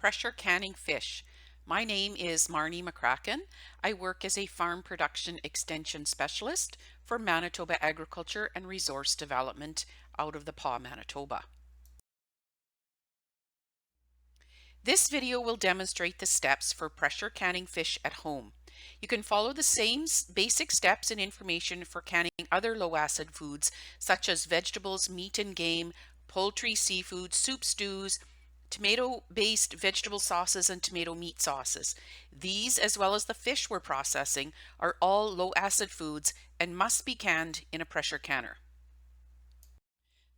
pressure canning fish. My name is Marnie McCracken. I work as a farm production extension specialist for Manitoba Agriculture and Resource Development out of the Pas, Manitoba. This video will demonstrate the steps for pressure canning fish at home. You can follow the same basic steps and information for canning other low acid foods such as vegetables, meat and game, poultry, seafood, soup, stews, tomato-based vegetable sauces, and tomato meat sauces. These, as well as the fish we're processing, are all low acid foods and must be canned in a pressure canner.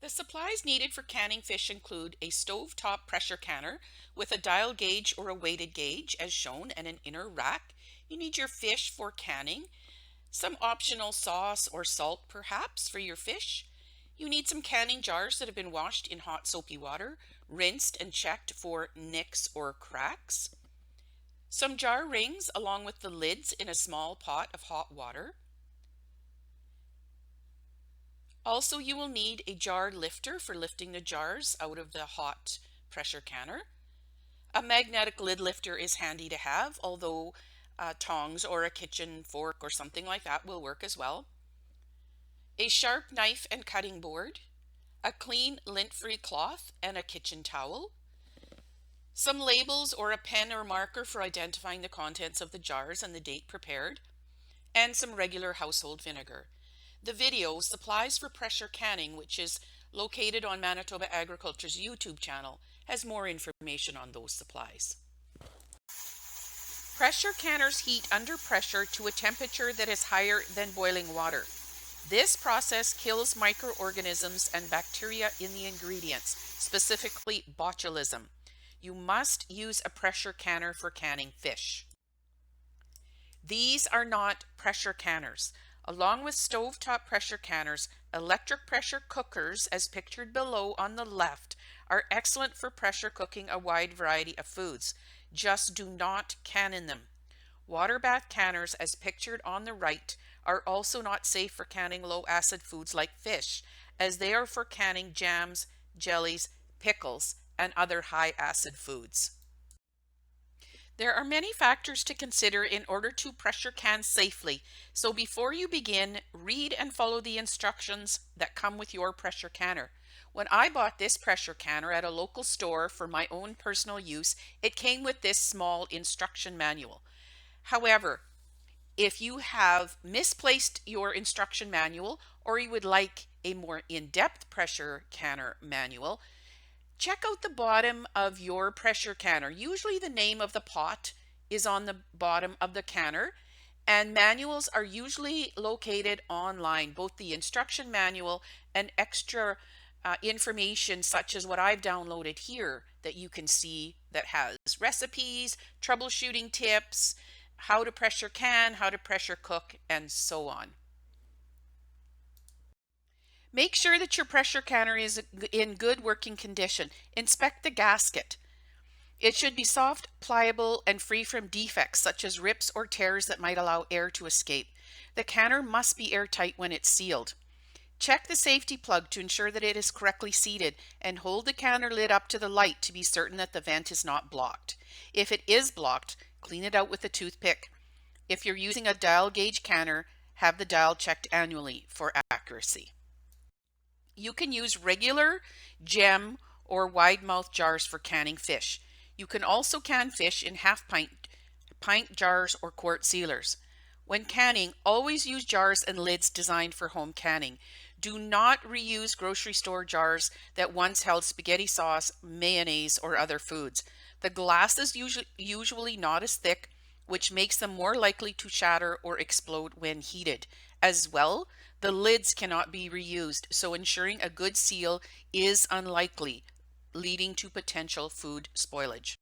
The supplies needed for canning fish include a stove-top pressure canner with a dial gauge or a weighted gauge as shown and an inner rack. You need your fish for canning, some optional sauce or salt perhaps for your fish. You need some canning jars that have been washed in hot soapy water, rinsed and checked for nicks or cracks. Some jar rings along with the lids in a small pot of hot water. Also, you will need a jar lifter for lifting the jars out of the hot pressure canner. A magnetic lid lifter is handy to have, although tongs or a kitchen fork or something like that will work as well. A sharp knife and cutting board, a clean lint-free cloth and a kitchen towel, some labels or a pen or marker for identifying the contents of the jars and the date prepared, and some regular household vinegar. The video Supplies for Pressure Canning, which is located on Manitoba Agriculture's YouTube channel, has more information on those supplies. Pressure canners heat under pressure to a temperature that is higher than boiling water. This process kills microorganisms and bacteria in the ingredients, specifically botulism. You must use a pressure canner for canning fish. These are not pressure canners. Along with stovetop pressure canners, electric pressure cookers, as pictured below on the left, are excellent for pressure cooking a wide variety of foods. Just do not can in them. Water bath canners, as pictured on the right, are also not safe for canning low acid foods like fish, as they are for canning jams, jellies, pickles, and other high acid foods. There are many factors to consider in order to pressure can safely, so before you begin, read and follow the instructions that come with your pressure canner. When I bought this pressure canner at a local store for my own personal use, it came with this small instruction manual. However, if you have misplaced your instruction manual or you would like a more in-depth pressure canner manual, check out the bottom of your pressure canner. Usually the name of the pot is on the bottom of the canner, and manuals are usually located online, both the instruction manual and extra information such as what I've downloaded here that you can see that has recipes, troubleshooting tips, how to pressure can, how to pressure cook, and so on. Make sure that your pressure canner is in good working condition. Inspect the gasket. It should be soft, pliable, and free from defects such as rips or tears that might allow air to escape. The canner must be airtight when it's sealed. Check the safety plug to ensure that it is correctly seated, and hold the canner lid up to the light to be certain that the vent is not blocked. If it is blocked, clean it out with a toothpick. If you're using a dial gauge canner, have the dial checked annually for accuracy. You can use regular, gem, or wide mouth jars for canning fish. You can also can fish in half pint jars or quart sealers. When canning, always use jars and lids designed for home canning. Do not reuse grocery store jars that once held spaghetti sauce, mayonnaise, or other foods. The glass is usually not as thick, which makes them more likely to shatter or explode when heated. As well, the lids cannot be reused, so ensuring a good seal is unlikely, leading to potential food spoilage.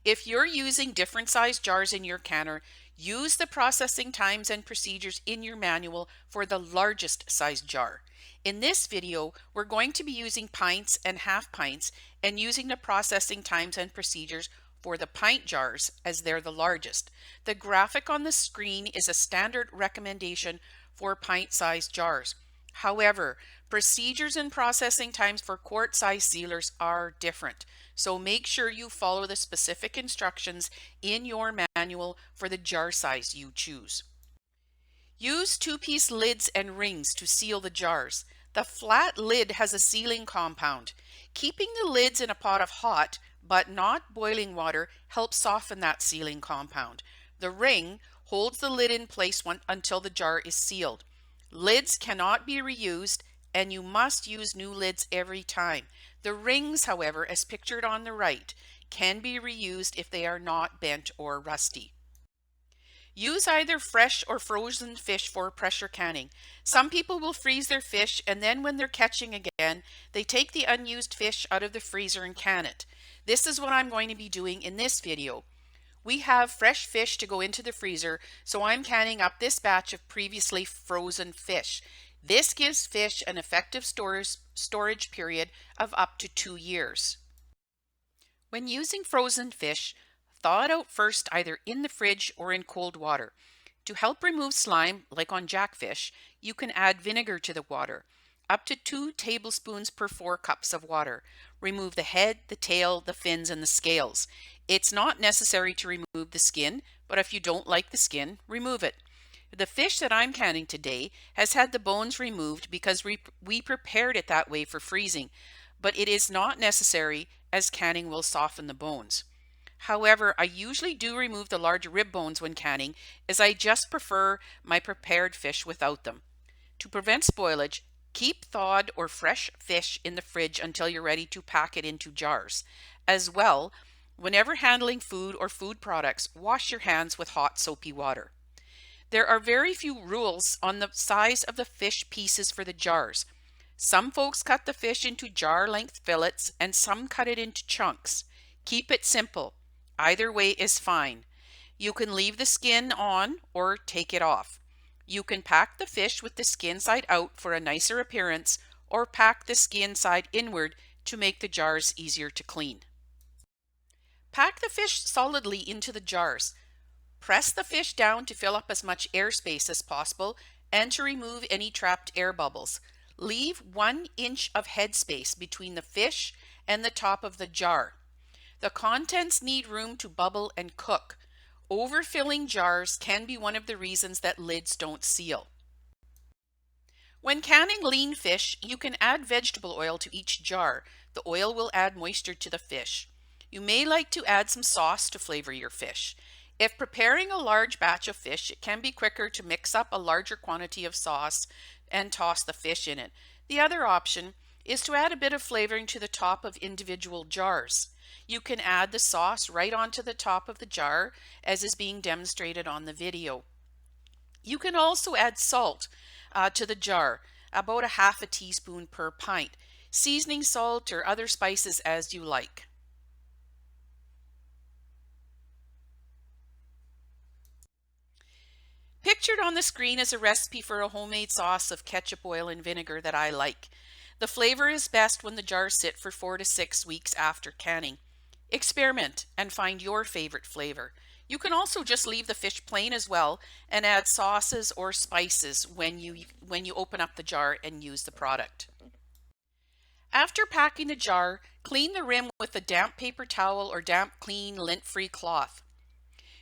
If you're using different size jars in your canner, use the processing times and procedures in your manual for the largest size jar. In this video, we're going to be using pints and half pints and using the processing times and procedures for the pint jars as they're the largest. The graphic on the screen is a standard recommendation for pint-sized jars. However, procedures and processing times for quart-size sealers are different, so make sure you follow the specific instructions in your manual for the jar size you choose. Use two-piece lids and rings to seal the jars. The flat lid has a sealing compound. Keeping the lids in a pot of hot, but not boiling water helps soften that sealing compound. The ring holds the lid in place until the jar is sealed. Lids cannot be reused, and you must use new lids every time. The rings, however, as pictured on the right, can be reused if they are not bent or rusty. Use either fresh or frozen fish for pressure canning. Some people will freeze their fish, and then when they're catching again, they take the unused fish out of the freezer and can it. This is what I'm going to be doing in this video. We have fresh fish to go into the freezer, so I'm canning up this batch of previously frozen fish. This gives fish an effective storage period of up to 2 years. When using frozen fish, thaw it out first either in the fridge or in cold water. To help remove slime, like on jackfish, you can add vinegar to the water, up to 2 tablespoons per 4 cups of water. Remove the head, the tail, the fins, and the scales. It's not necessary to remove the skin, but if you don't like the skin, remove it. The fish that I'm canning today has had the bones removed because we prepared it that way for freezing, but it is not necessary as canning will soften the bones. However, I usually do remove the large rib bones when canning, as I just prefer my prepared fish without them. To prevent spoilage, keep thawed or fresh fish in the fridge until you're ready to pack it into jars. As well, whenever handling food or food products, wash your hands with hot soapy water. There are very few rules on the size of the fish pieces for the jars. Some folks cut the fish into jar-length fillets and some cut it into chunks. Keep it simple. Either way is fine. You can leave the skin on or take it off. You can pack the fish with the skin side out for a nicer appearance, or pack the skin side inward to make the jars easier to clean. Pack the fish solidly into the jars. Press the fish down to fill up as much airspace as possible and to remove any trapped air bubbles. Leave 1 inch of headspace between the fish and the top of the jar. The contents need room to bubble and cook. Overfilling jars can be one of the reasons that lids don't seal. When canning lean fish, you can add vegetable oil to each jar. The oil will add moisture to the fish. You may like to add some sauce to flavor your fish. If preparing a large batch of fish, it can be quicker to mix up a larger quantity of sauce and toss the fish in it. The other option is to add a bit of flavoring to the top of individual jars. You can add the sauce right onto the top of the jar, as is being demonstrated on the video. You can also add salt to the jar, about a half a teaspoon per pint. Seasoning salt or other spices as you like. Pictured on the screen is a recipe for a homemade sauce of ketchup, oil, and vinegar that I like. The flavor is best when the jars sit for 4 to 6 weeks after canning. Experiment and find your favorite flavor. You can also just leave the fish plain as well and add sauces or spices when you open up the jar and use the product. After packing the jar, clean the rim with a damp paper towel or damp, clean, lint-free cloth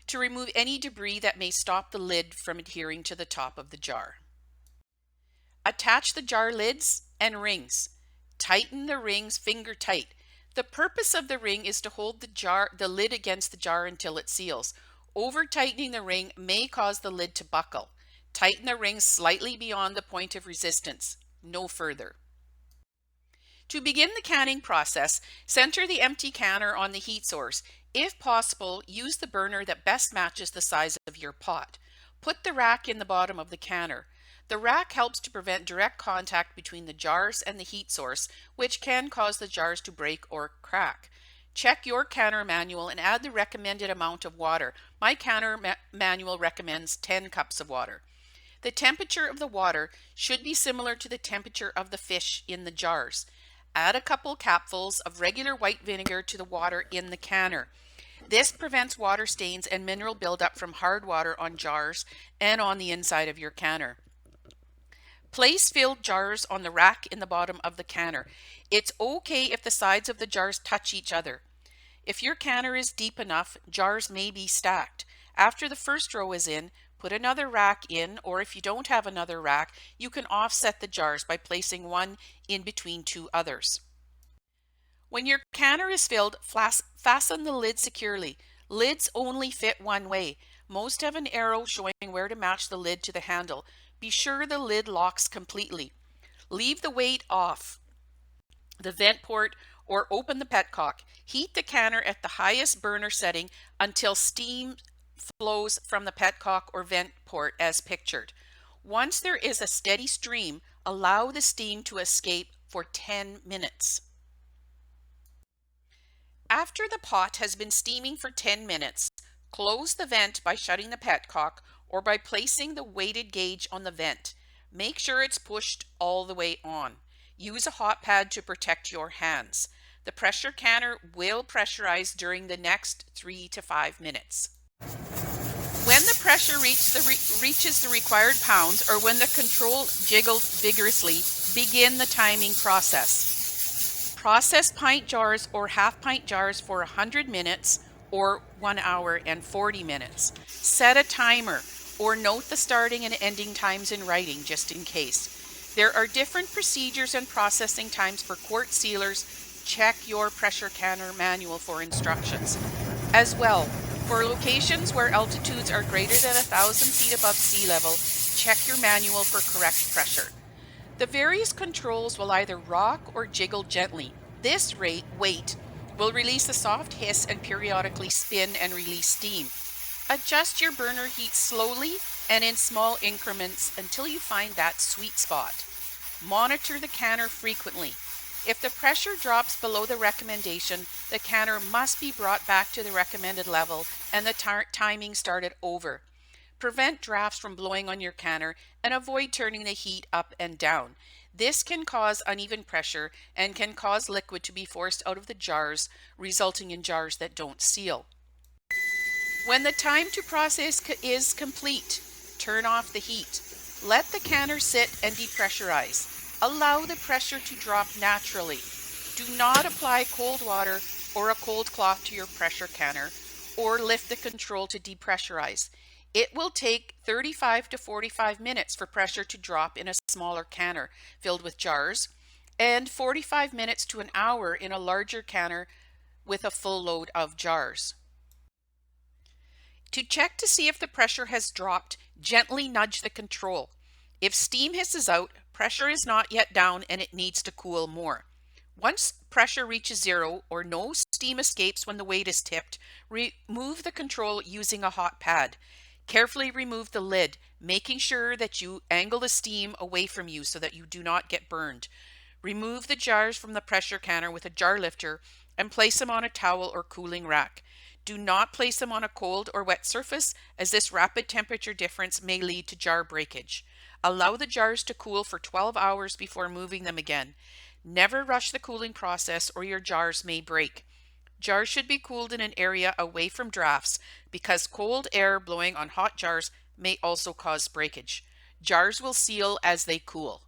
to remove any debris that may stop the lid from adhering to the top of the jar. Attach the jar lids and rings. Tighten the rings finger tight. The purpose of the ring is to hold the lid against the jar until it seals. Over-tightening the ring may cause the lid to buckle. Tighten the ring slightly beyond the point of resistance, no further. To begin the canning process, center the empty canner on the heat source. If possible, use the burner that best matches the size of your pot. Put the rack in the bottom of the canner. The rack helps to prevent direct contact between the jars and the heat source, which can cause the jars to break or crack. Check your canner manual and add the recommended amount of water. My canner manual recommends 10 cups of water. The temperature of the water should be similar to the temperature of the fish in the jars. Add a couple capfuls of regular white vinegar to the water in the canner. This prevents water stains and mineral buildup from hard water on jars and on the inside of your canner. Place filled jars on the rack in the bottom of the canner. It's okay if the sides of the jars touch each other. If your canner is deep enough, jars may be stacked. After the first row is in, put another rack in, or if you don't have another rack, you can offset the jars by placing one in between two others. When your canner is filled, fasten the lid securely. Lids only fit one way. Most have an arrow showing where to match the lid to the handle. Be sure the lid locks completely. Leave the weight off the vent port or open the petcock. Heat the canner at the highest burner setting until steam flows from the petcock or vent port as pictured. Once there is a steady stream, allow the steam to escape for 10 minutes. After the pot has been steaming for 10 minutes, close the vent by shutting the petcock or by placing the weighted gauge on the vent. Make sure it's pushed all the way on. Use a hot pad to protect your hands. The pressure canner will pressurize during the next 3 to 5 minutes. When the pressure reaches the required pounds, or when the control jiggles vigorously, begin the timing process. Process pint jars or half pint jars for 100 minutes or 1 hour and 40 minutes. Set a timer or note the starting and ending times in writing just in case. There are different procedures and processing times for quart sealers. Check your pressure canner manual for instructions. As well, for locations where altitudes are greater than 1,000 feet above sea level, check your manual for correct pressure. The various controls will either rock or jiggle gently. This weight will release a soft hiss and periodically spin and release steam. Adjust your burner heat slowly and in small increments until you find that sweet spot. Monitor the canner frequently. If the pressure drops below the recommendation, the canner must be brought back to the recommended level and the timing started over. Prevent drafts from blowing on your canner and avoid turning the heat up and down. This can cause uneven pressure and can cause liquid to be forced out of the jars, resulting in jars that don't seal. When the time to process is complete, turn off the heat. Let the canner sit and depressurize. Allow the pressure to drop naturally. Do not apply cold water or a cold cloth to your pressure canner or lift the control to depressurize. It will take 35 to 45 minutes for pressure to drop in a smaller canner filled with jars and 45 minutes to an hour in a larger canner with a full load of jars. To check to see if the pressure has dropped, gently nudge the control. If steam hisses out, pressure is not yet down and it needs to cool more. Once pressure reaches zero or no steam escapes when the weight is tipped, remove the control using a hot pad. Carefully remove the lid, making sure that you angle the steam away from you so that you do not get burned. Remove the jars from the pressure canner with a jar lifter and place them on a towel or cooling rack. Do not place them on a cold or wet surface, as this rapid temperature difference may lead to jar breakage. Allow the jars to cool for 12 hours before moving them again. Never rush the cooling process or your jars may break. Jars should be cooled in an area away from drafts because cold air blowing on hot jars may also cause breakage. Jars will seal as they cool.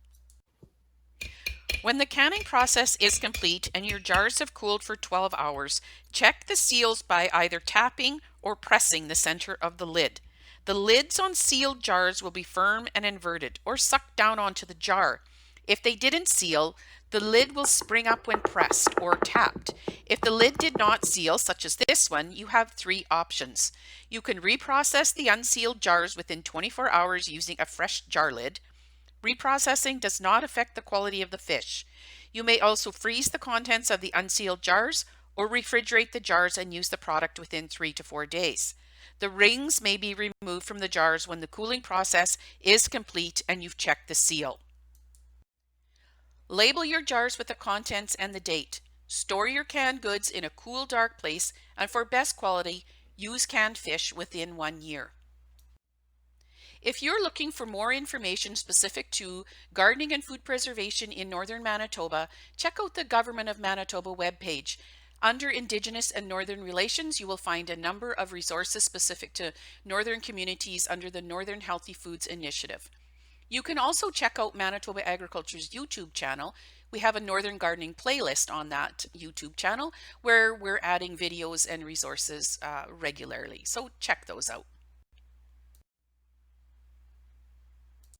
When the canning process is complete and your jars have cooled for 12 hours, check the seals by either tapping or pressing the center of the lid. The lids on sealed jars will be firm and inverted or sucked down onto the jar. If they didn't seal, the lid will spring up when pressed or tapped. If the lid did not seal, such as this one, you have 3 options. You can reprocess the unsealed jars within 24 hours using a fresh jar lid. Reprocessing does not affect the quality of the fish. You may also freeze the contents of the unsealed jars or refrigerate the jars and use the product within 3 to 4 days. The rings may be removed from the jars when the cooling process is complete and you've checked the seal. Label your jars with the contents and the date. Store your canned goods in a cool, dark place, and for best quality, use canned fish within 1 year. If you're looking for more information specific to gardening and food preservation in northern Manitoba, check out the Government of Manitoba webpage. Under Indigenous and Northern Relations, you will find a number of resources specific to northern communities under the Northern Healthy Foods Initiative. You can also check out Manitoba Agriculture's YouTube channel. We have a Northern Gardening playlist on that YouTube channel where we're adding videos and resources regularly. So check those out.